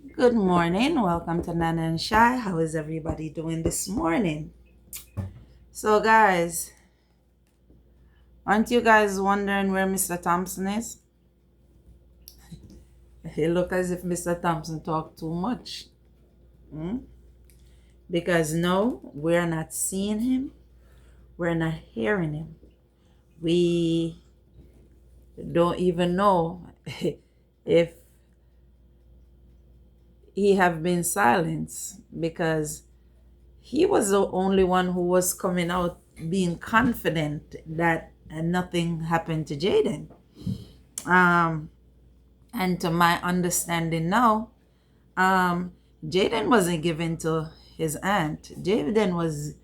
Good morning. Welcome to Nana and Shy. How is everybody doing this morning? So, guys, aren't you guys wondering where Mr. Thompson is? It look as if Mr. Thompson talked too much. Hmm? Because no, we're not seeing him. We're not hearing him. We don't even know if he have been silenced because he was the only one who was coming out being confident that nothing happened to Jayden. Um, and to my understanding now, um, Jayden wasn't given to his aunt. Jayden was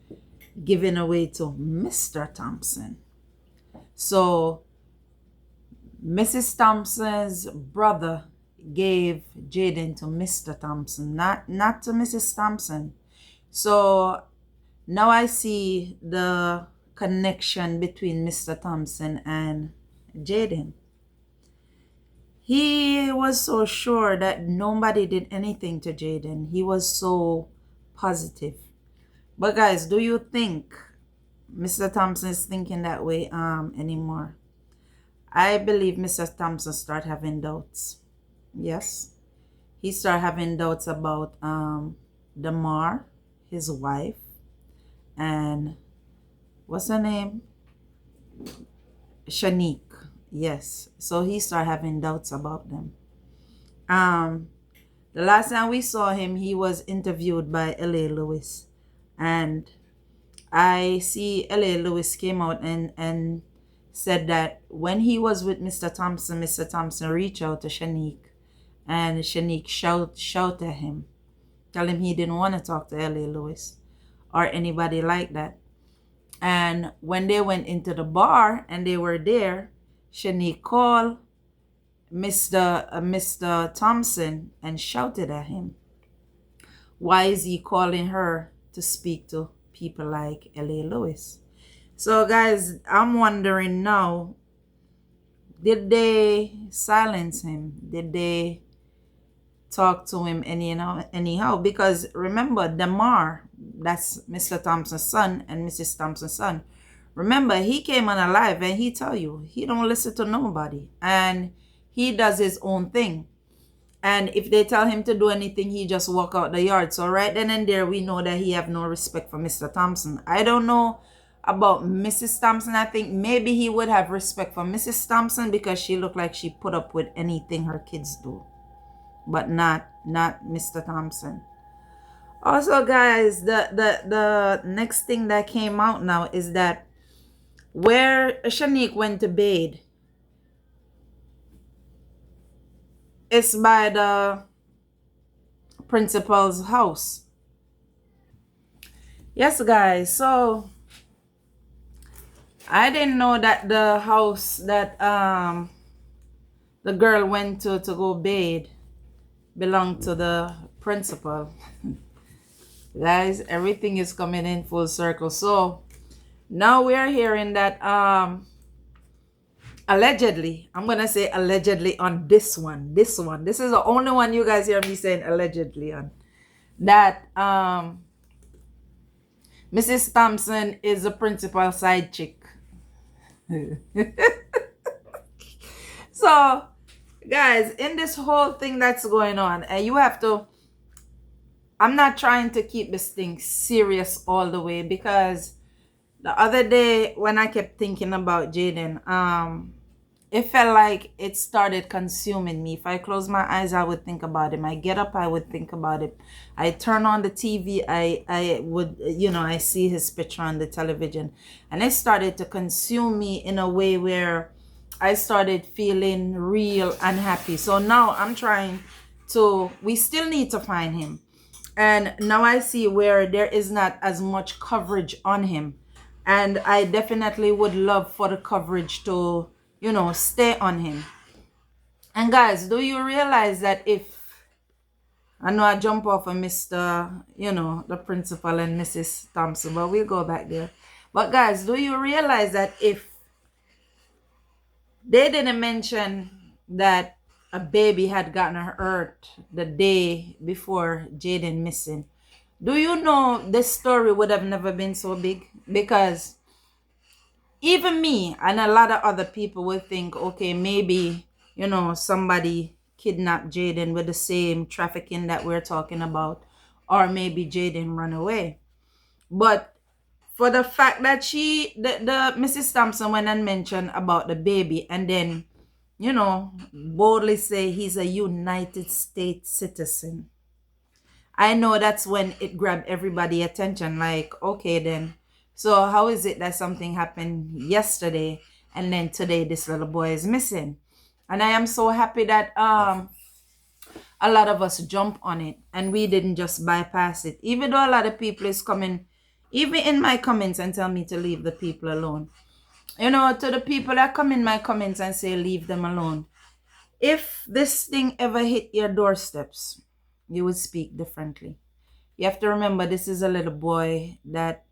given away to Mr. Thompson. So Mrs. Thompson's brother gave Jayden to Mr. Thompson, not to Mrs. Thompson. So now I see the connection between Mr. Thompson and Jayden. He was so sure that nobody did anything to Jayden. He was so positive. But guys, do you think Mr. Thompson is thinking that way anymore? I believe Mr. Thompson start having doubts. Yes. He start having doubts about Damar, his wife, and what's her name? Shanique. Yes. So he started having doubts about them. The last time we saw him, he was interviewed by L.A. Lewis. And I see L.A. Lewis came out and said that when he was with Mr. Thompson reached out to Shanique. And Shanique shout at him. Tell him he didn't want to talk to L.A. Lewis or anybody like that. And when they went into the bar and they were there, Shanique called Mr. Thompson and shouted at him. Why is he calling her to speak to people like L.A. Lewis? So guys, I'm wondering now, did they silence him? Did they talk to him anyhow? Because remember, Damar, that's Mr. Thompson's son and Mrs. Thompson's son. Remember, he came on alive and he tell you, he don't listen to nobody. And he does his own thing. And if they tell him to do anything, he just walk out the yard. So right then and there, we know that he have no respect for Mr. Thompson. I don't know about Mrs. Thompson. I think maybe he would have respect for Mrs. Thompson because she looked like she put up with anything her kids do. But not Mr. Thompson. Also, guys, the next thing that came out now is that where Shanique went to bathe is by the principal's house. Yes, guys. So I didn't know that the house that the girl went to go bathe belonged to the principal. Guys, everything is coming in full circle. So now we are hearing that allegedly, I'm gonna say allegedly on this one. This is the only one you guys hear me saying allegedly on. That Mrs. Thompson is the principal side chick. So guys, in this whole thing that's going on, and you have to, I'm not trying to keep this thing serious all the way because the other day when I kept thinking about Jayden, it felt like it started consuming me. If I close my eyes, I would think about him. I get up, I would think about it. I turn on the TV, I would, I see his picture on the television. And it started to consume me in a way where I started feeling real unhappy. So now I'm trying to, we still need to find him. And now I see where there is not as much coverage on him. And I definitely would love for the coverage to, stay on him. And guys, do you realize that if, I know I jump off of Mr., the principal and Mrs. Thompson, but we'll go back there. But guys, do you realize that if they didn't mention that a baby had gotten hurt the day before Jayden missing. Do you know this story would have never been so big? Because even me and a lot of other people will think, okay, maybe, somebody kidnapped Jayden with the same trafficking that we're talking about, or maybe Jayden run away. But for the fact that the Mrs. Thompson went and mentioned about the baby, and then, boldly say he's a United States citizen, I know that's when it grabbed everybody attention. Like, okay, then, so how is it that something happened yesterday and then today this little boy is missing? And I am so happy that a lot of us jump on it and we didn't just bypass it. Even though a lot of people is coming, even in my comments, and tell me to leave the people alone. To the people that come in my comments and say leave them alone. If this thing ever hit your doorsteps, you would speak differently. You have to remember this is a little boy that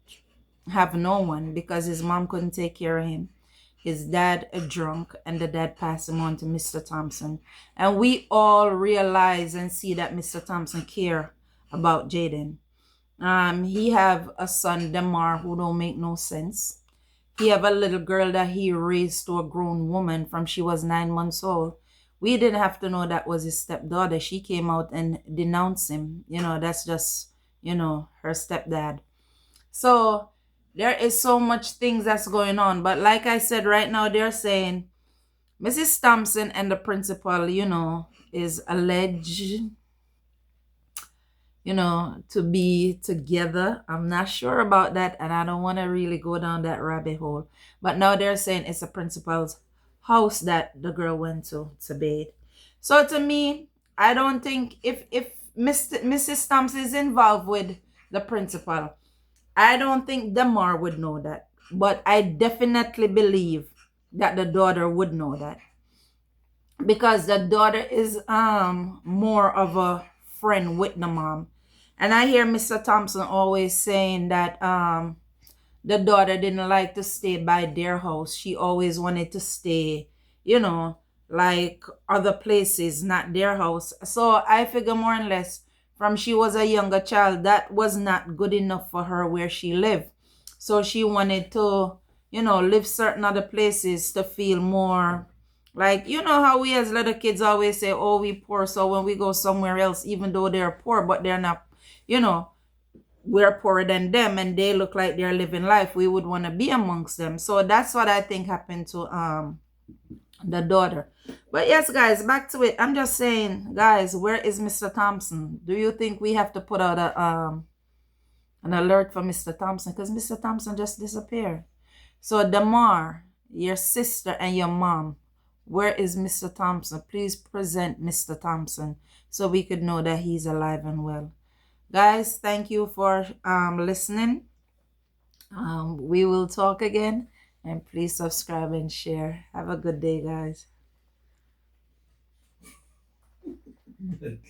have no one because his mom couldn't take care of him. His dad a drunk, and the dad passed him on to Mr. Thompson. And we all realize and see that Mr. Thompson care about Jayden. He have a son, Demar, who don't make no sense. He have a little girl that he raised to a grown woman from she was 9 months old. We didn't have to know that was his stepdaughter. She came out and denounced him. That's just, her stepdad. So there is so much things that's going on. But like I said, right now they're saying Mrs. Thompson and the principal, is alleged, to be together. I'm not sure about that, and I don't want to really go down that rabbit hole. But now they're saying it's the principal's house that the girl went to bathe. So to me, I don't think if Mrs. Thompson is involved with the principal, I don't think Demar would know that. But I definitely believe that the daughter would know that. Because the daughter is more of a friend with the mom. And I hear Mr. Thompson always saying that the daughter didn't like to stay by their house. She always wanted to stay, like other places, not their house. So I figure more or less from she was a younger child, that was not good enough for her where she lived. So she wanted to, live certain other places to feel more like, how we as little kids always say, oh, we poor. So when we go somewhere else, even though they're poor, but they're not, we're poorer than them and they look like they're living life, we would want to be amongst them. So that's what I think happened to the daughter. But yes, guys, back to it. I'm just saying, guys, where is Mr. Thompson? Do you think we have to put out an alert for Mr. Thompson? Because Mr. Thompson just disappeared. So Damar, your sister and your mom, where is Mr. Thompson? Please present Mr. Thompson so we could know that he's alive and well. Guys, thank you for listening. We will talk again, and please subscribe and share. Have a good day, guys.